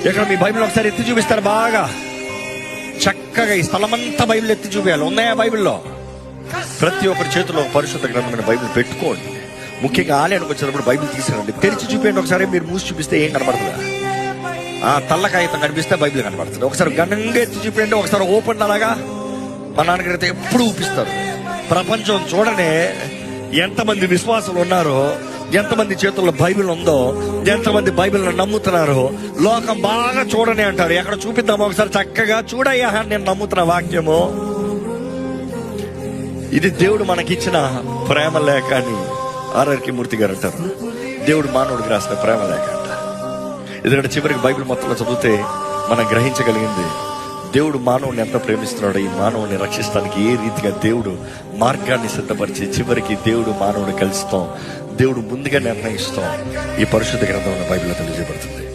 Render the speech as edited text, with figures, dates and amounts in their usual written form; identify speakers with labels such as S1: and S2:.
S1: ఇక్కడ మీ బైబిల్ ఒకసారి ఎత్తి చూపిస్తారు బాగా చక్కగా. ఈ స్థలమంతా బైబిల్ ఎత్తి చూపించాలి. ఉన్నాయా బైబిల్లో? ప్రతి ఒక్కరి చేతిలో పరిశుద్ధ గ్రంథమైన బైబిల్ పెట్టుకోండి. ముఖ్యంగా ఆలయానికి వచ్చినప్పుడు బైబిల్ తీసుకురండి. తెరిచి చూపించండి. ఒకసారి మీరు మూసి చూపిస్తే ఏం కనబడుతుందా? తల్ల కాగితం కనిపిస్తే బైబిల్ కనబడుతుంది. ఒకసారి ఘనంగా ఎత్తి చూపించండి. ఒకసారి ఓపెన్ అలాగా. మా నాన్నగారైతే ఎప్పుడు ఊపిస్తారు. ప్రపంచం చూడనే ఎంతమంది విశ్వాసులు ఉన్నారో, ఎంతమంది చేతుల్లో బైబిల్ ఉందో, ఎంతమంది బైబిల్ని నమ్ముతున్నారో లోకం బాగా చూడని అంటారు. ఎక్కడ చూపిద్దామో ఒకసారి చక్కగా చూడయ్యా, నేను నమ్ముతున్న వాక్యము ఇది. దేవుడు మనకిచ్చిన ప్రేమ లేఖ అని ఆర్ఆర్కే మూర్తి గారు అంటారు. దేవుడు మానవుడికి రాసిన ప్రేమ లేఖ అంట. ఎందుకంటే చివరికి బైబిల్ మొత్తంలో చదివితే మనం గ్రహించగలిగింది దేవుడు మానవుని ఎంత ప్రేమిస్తున్నాడో, ఈ మానవుని రక్షిస్తానికి ఏ రీతిగా దేవుడు మార్గాన్ని సిద్ధపరిచి చివరికి దేవుడు మానవుని కలుస్తాం, దేవుడు ముందుగా నిర్ణయిస్తాం ఈ పరిశుద్ధ గ్రంథంలో బైబిల్లో తెలియజేయబడుతుంది.